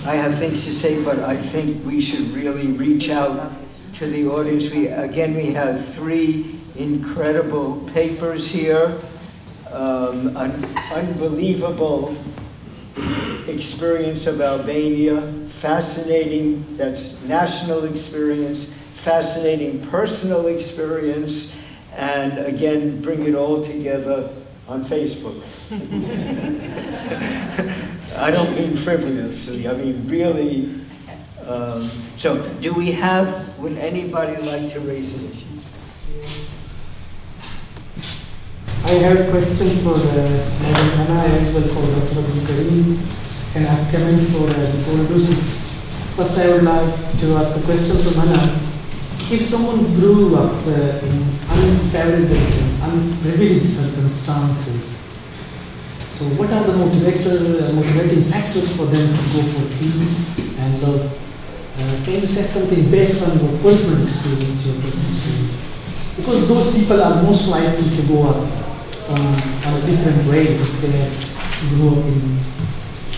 I have things to say, but I think we should really reach out to the audience. We have 3 incredible papers here, an unbelievable experience of Albania, fascinating, that's national experience, fascinating personal experience, and again, bring it all together on Facebook. I don't mean frivolously, I mean really. So would anybody like to raise an issue? I have a question for Madam Hannah as well for Dr. Abdul Karim, and a comment for Doci. First, I would like to ask a question to Hannah. If someone grew up in unprivileged circumstances, so what are the motivating factors for them to go for peace and love? Can you say something based on your personal experience, Because those people are most likely to go up on a different way if they grew up in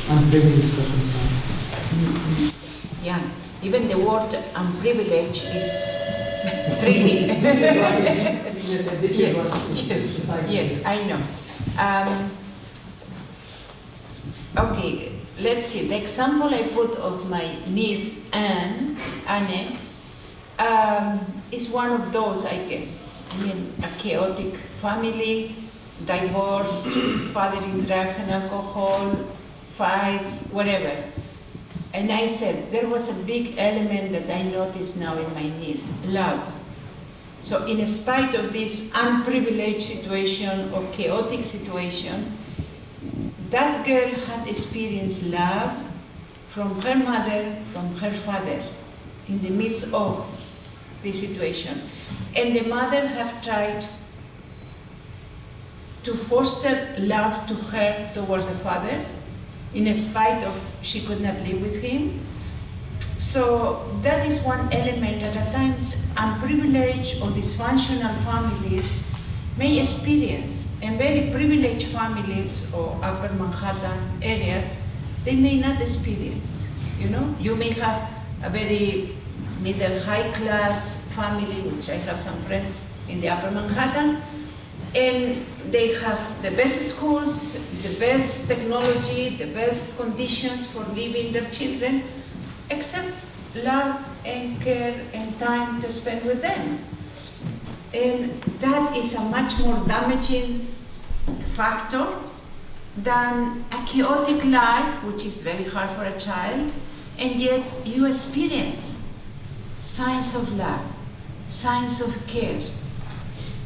unprivileged circumstances. Yeah, even the word unprivileged is tricky. Yes, I know. Okay, let's see. The example I put of my niece Anne, is one of those, I guess. I mean, a chaotic family, divorce, father in drugs and alcohol, fights, whatever. And I said, there was a big element that I notice now in my niece, love. So in spite of this unprivileged situation or chaotic situation, that girl had experienced love from her mother, from her father, in the midst of this situation. And the mother have tried to foster love to her towards the father, in spite of she could not live with him. So that is one element that at times unprivileged or dysfunctional families may experience. And very privileged families or upper Manhattan areas, they may not experience. You know, you may have a very middle high class family, which I have some friends in the upper Manhattan, and they have the best schools, the best technology, the best conditions for living their children, except love and care and time to spend with them. And that is a much more damaging factor than a chaotic life, which is very hard for a child, and yet you experience signs of love, signs of care,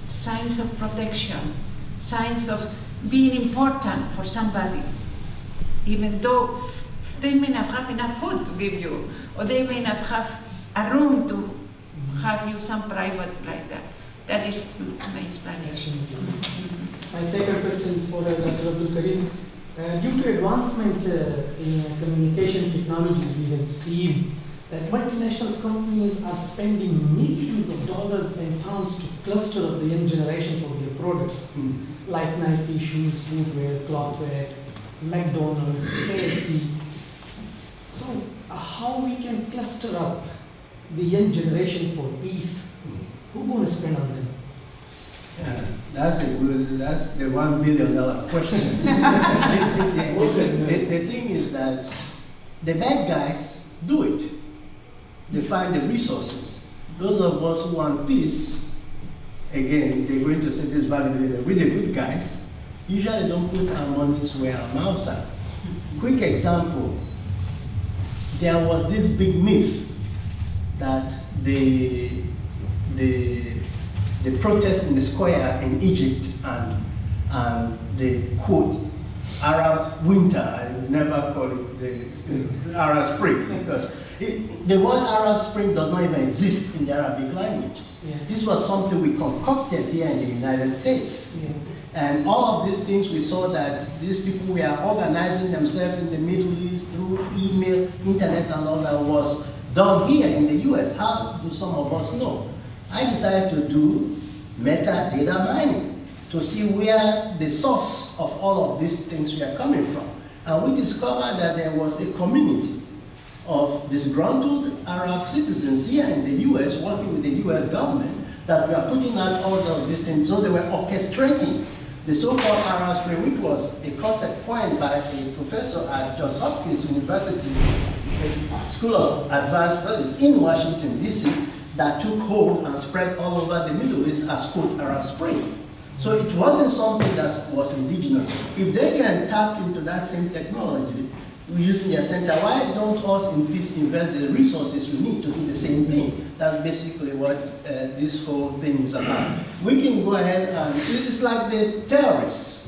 signs of protection, signs of being important for somebody, even though they may not have enough food to give you, or they may not have a room to have you some private like that. That is my explanation. My second question is for Dr. Abdul Karim. Due to advancement in communication technologies, we have seen that multinational companies are spending millions of dollars and pounds to cluster up the young generation for their products, like Nike shoes, footwear, clothwear, McDonald's, KFC. So how we can cluster up the young generation for peace? Who's going to spend on them? That's the $1 billion question. The thing is that the bad guys do it. They find the resources. Those of us who want peace, again, they're going to say this validated with the good guys, usually don't put our monies where our mouths are. Quick example, there was this big myth that the protest in the square in Egypt and the quote Arab winter, I would never call it the Arab Spring, because the word Arab Spring does not even exist in the Arabic language. Yeah. This was something we concocted here in the United States. Yeah. And all of these things, we saw that these people were organizing themselves in the Middle East through email, internet, and all that was done here in the US. How do some of us know? I decided to do metadata mining to see where the source of all of these things were coming from. And we discovered that there was a community of disgruntled Arab citizens here in the US, working with the US government, that were putting out all of these things. So they were orchestrating the so-called Arab Spring, which was a concept coined by a professor at Johns Hopkins University, School of Advanced Studies in Washington, D.C., that took hold and spread all over the Middle East as called Arab Spring. So it wasn't something that was indigenous. If they can tap into that same technology, using their center, why don't us in peace invest the resources we need to do the same thing? That's basically what this whole thing is about. We can go ahead and, it's like the terrorists,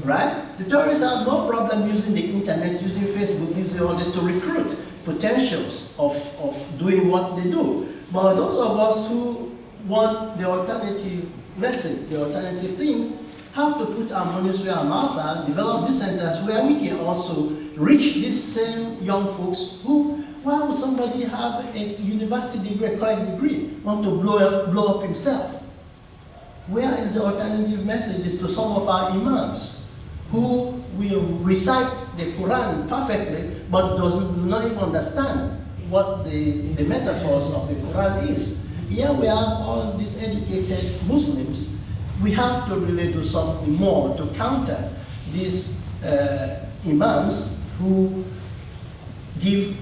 right? The terrorists have no problem using the internet, using Facebook, using all this to recruit potentials of doing what they do. But those of us who want the alternative message, the alternative things, have to put our money where our mouth are, develop these centers where we can also reach these same young folks who, why would somebody have a university degree, a college degree, want to blow up himself? Where is the alternative messages to some of our imams who will recite the Quran perfectly, but do not even understand what the metaphors of the Quran is? Here we have all these educated Muslims. We have to really do something more to counter these imams who give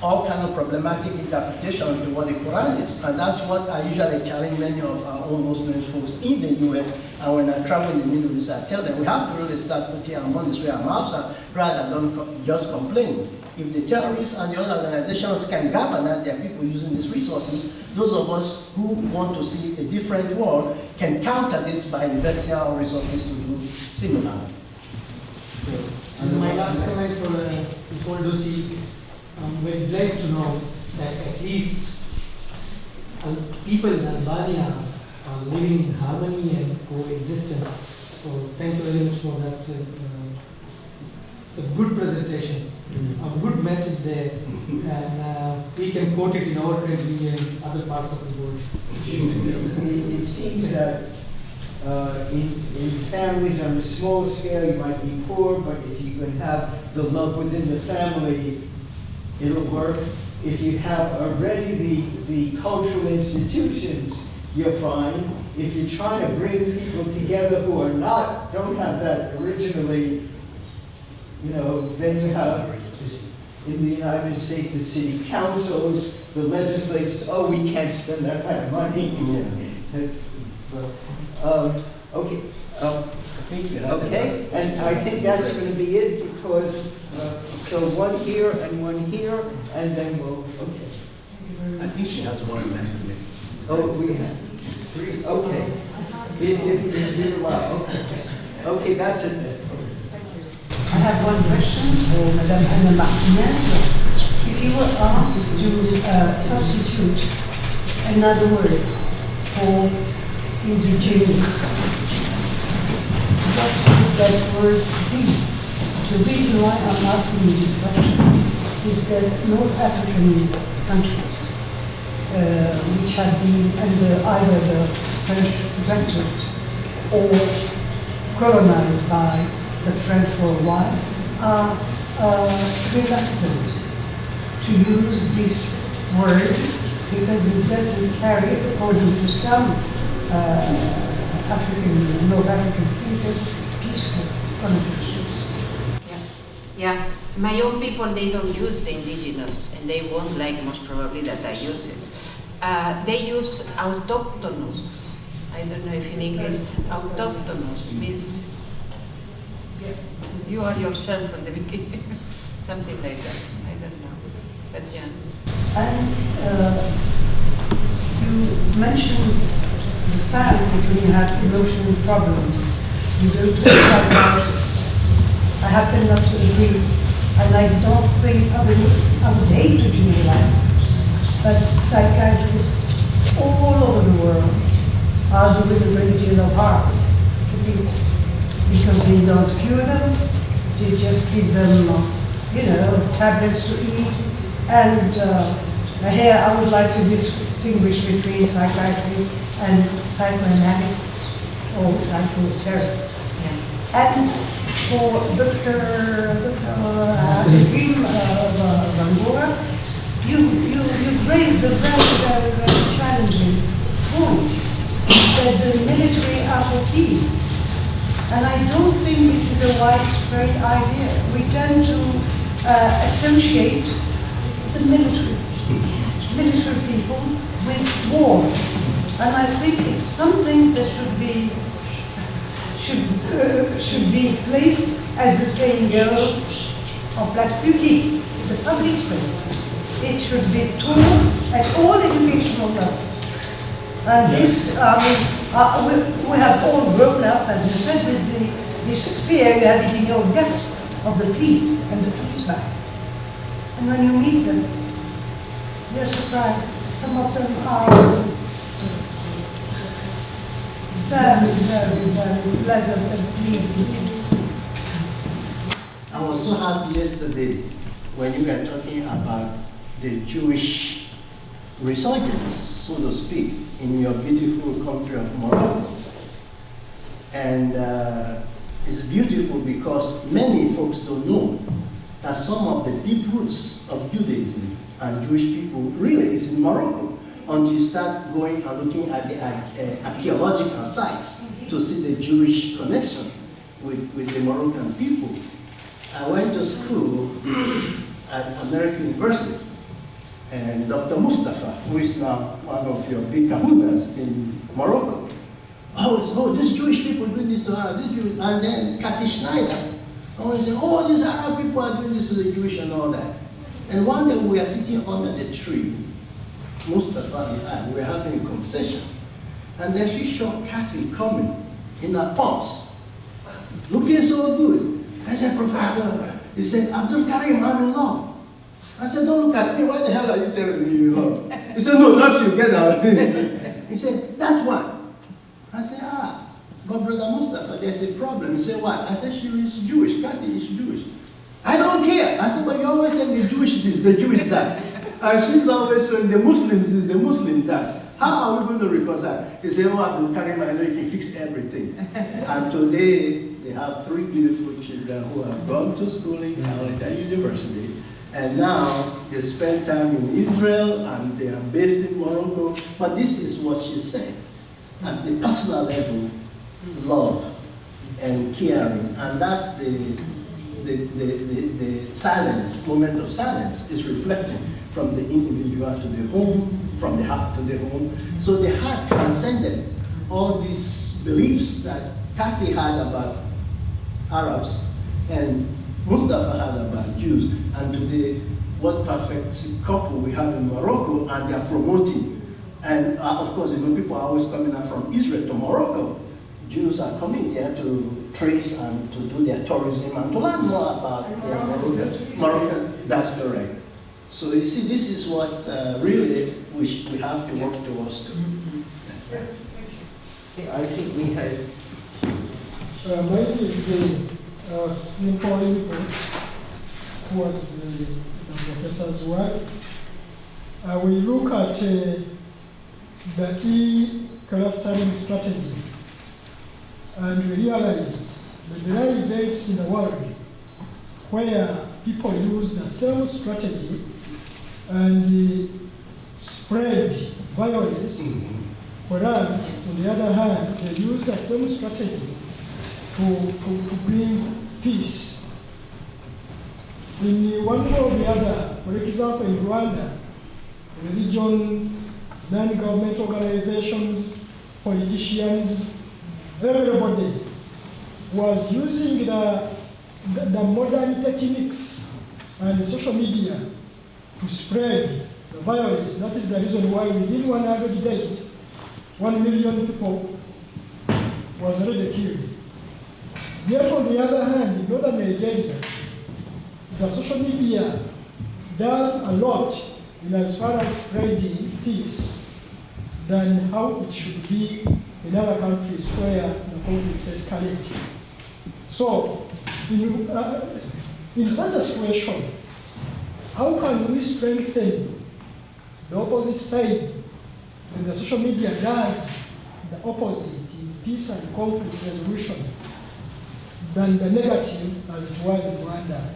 all kind of problematic interpretation to what the Quran is. And that's what I usually challenge many of our own Muslim folks in the US. And when I travel in the Middle East, I tell them we have to really start putting our money where our mouths are, rather than just complaining. If the terrorists and the other organizations can galvanize their people using these resources, those of us who want to see a different world can counter this by investing our resources to do similar. And my last comment before Doci, we'd like to know that at least people in Albania are living in harmony and coexistence. So thank you very much for that. It's a good presentation, a good message there, and we can quote it in our country and other parts of the world. It seems that in families on a small scale you might be poor, but if you can have the love within the family, it'll work. If you have already the cultural institutions, you're fine. If you're trying to bring people together who are don't have that originally, then you have, in the United States, the city councils, the legislators, oh, we can't spend that kind of money. Okay. Okay, and I think that's going to be it, because so one here, and then we'll, okay. I think she has one left. Oh, we have 3, okay. If you allow, okay, that's it. I have one question for Madame Martinez. If you were asked to substitute another word for indigenous, what would that word be? The reason why I'm asking you this question is that North African countries, which have been under either the French protectorate or colonized by the French for a while, are reluctant to use this word because it doesn't carry, according to some North African thinkers, peaceful connotations. Yeah, my own people, they don't use the indigenous, and they won't like most probably that I use it. They use autochthonous. I don't know if in English, autochthonous means you are yourself from the beginning, something like that. I don't know, but yeah. And you mentioned the fact that we have emotional problems. You don't talk about artists. I happen not to agree, and I don't think I would hate to generalize, but psychiatrists all over the world are doing a great deal of harm to people because they don't cure them, they just give them, tablets to eat. And here I would like to distinguish between psychiatry and psychoanalysis or psychotherapy. And for Dr. Karim Bangura, raised a very, very challenging point, that the military are for peace. And I don't think this is a widespread idea. We tend to associate the military people with war. And I think it's something that should be placed, as the saying goes, en place publique, the public space. It should be taught at all educational levels. And this, we have all grown up, as you said, with this fear you have it in your guts of the police and the policeman. And when you meet them, you're surprised. Some of them are very, very, very pleasant and pleasing. I was so happy yesterday when you were talking about the Jewish resurgence, so to speak, in your beautiful country of Morocco. And it's beautiful because many folks don't know that some of the deep roots of Judaism and Jewish people really is in Morocco, until you start going and looking at the archaeological sites to see the Jewish connection with the Moroccan people. I went to school at American University, and Dr. Mustafa, who is now one of your big kahunas in Morocco, these Jewish people doing this to Arab, and then Cathy Schneider always say, oh, these Arab people are doing this to the Jewish and all that. And one day we were sitting under the tree, Mustafa and I, we were having a conversation, and then she saw Cathy coming in her pumps, looking so good. I said, Professor, he said, Abdul Karim, I'm in love. I said, don't look at me, why the hell are you telling me you're in love? He said, no, not you, get out. He said, that one. I said, but Brother Mustafa, there's a problem. He said, why? I said, she is Jewish, Cathy is Jewish. I don't care. I said, but you always say the Jewish this, the Jewish that. And she's always saying the Muslims is the Muslim that. How are we going to reconcile? He said, oh, Abdul Karim, I know you can fix everything. And today, they have 3 beautiful children who have gone to school in Albanian University. And now they spend time in Israel and they are based in Morocco. But this is what she said. At the personal level, love and caring. And that's the silence, moment of silence is reflecting from the individual to the home, from the heart to the home. So the heart transcended all these beliefs that Cathy had about Arabs and Mustafa had about Jews. And today, what perfect couple we have in Morocco, and they are promoting. And of course, people are always coming out from Israel to Morocco. Jews are coming there to trace and to do their tourism and to learn more about Morocco. That's correct. So you see, this is what really we have to work towards. I think we had. Mine is a simple input towards the professor's work. We look at the e-clustering strategy, and we realize that there are events in the world where people use the same strategy and spread violence, whereas on the other hand, they use the same strategy to bring peace. In one way or the other, for example, in Rwanda, religion, non-government organizations, politicians, everybody was using the modern techniques and social media to spread the violence. That is the reason why within 100 days, 1 million people was already killed. Yet on the other hand, in northern Nigeria, the social media does a lot in as far as spreading peace than how it should be in other countries where the conflicts escalate. So, in such a situation, how can we strengthen the opposite side when the social media does the opposite in peace and conflict resolution than the negative as it was in Rwanda?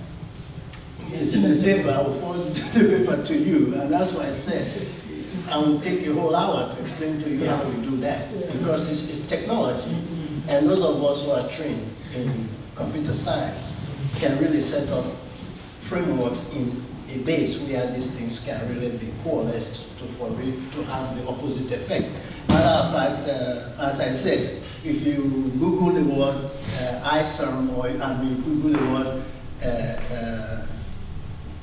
It's in the paper. I will forward the paper to you, and that's why I said I will take a whole hour to explain to you how we do that, because it's technology. And those of us who are trained in computer science can really set up frameworks in a base where these things can really be coalesced to have the opposite effect. Matter of fact, as I said, if you Google the word ICERM or you Google the word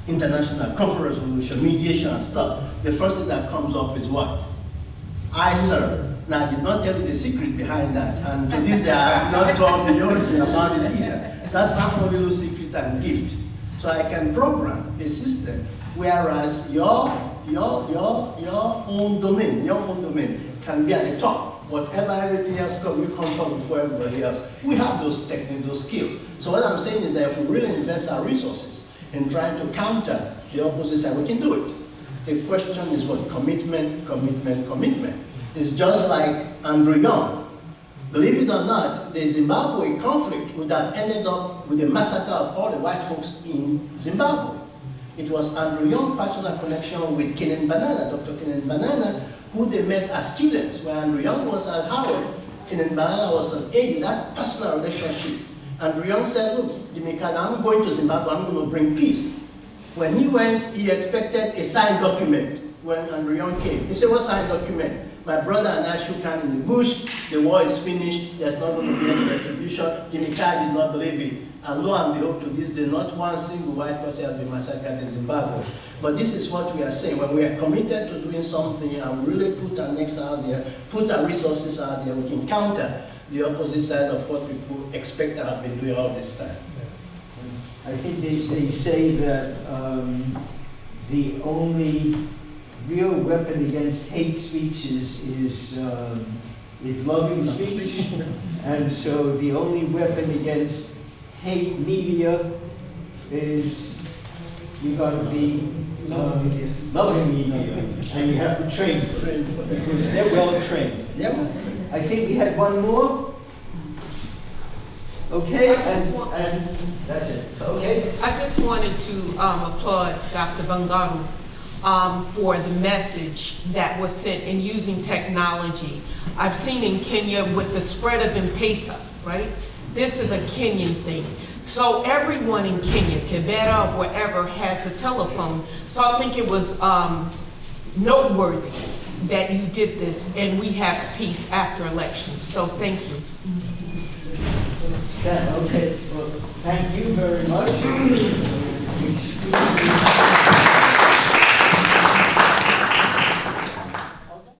international conflict resolution, mediation and stuff, the first thing that comes up is what? ICERM. Now, I did not tell you the secret behind that, and to this day I have not told me about it either. That's my only little secret and gift. So I can program a system, whereas your own domain can be at the top. Whatever everything else comes, we come from before everybody else. We have those techniques, those skills. So what I'm saying is that if we really invest our resources in trying to counter the opposite side, we can do it. The question is what? Commitment. It's just like Andrew Young. Believe it or not, the Zimbabwe conflict would have ended up with the massacre of all the white folks in Zimbabwe. It was Andrew Young's personal connection with Dr. Kenan Banana, who they met as students. When Andrew Young was at Howard, Kenan Banana was an aide. That personal relationship. Andrew Young said, look, Dimikada, I'm going to Zimbabwe, I'm going to bring peace. When he went, he expected a signed document. When Andrew Young came, he said, what signed document? My brother and I shook hands in the bush, the war is finished, there's not going to be any retribution. Jimmy Carter did not believe it. And lo and behold, to this day, not one single white person has been massacred in Zimbabwe. But this is what we are saying. When we are committed to doing something and really put our necks out there, put our resources out there, we can counter the opposite side of what people expect to have been doing all this time. I think they say that the only real weapon against hate speech is loving speech. And so the only weapon against hate media is you got to be loving media. And you have to train because they're well trained. I think we had one more. Okay, and that's it. Okay. I just wanted to applaud Dr. Bangura for the message that was sent in using technology. I've seen in Kenya with the spread of M-Pesa, right? This is a Kenyan thing. So everyone in Kenya, Kibera, wherever, has a telephone. So I think it was noteworthy that you did this and we have peace after elections. So thank you. Okay, well, thank you very much.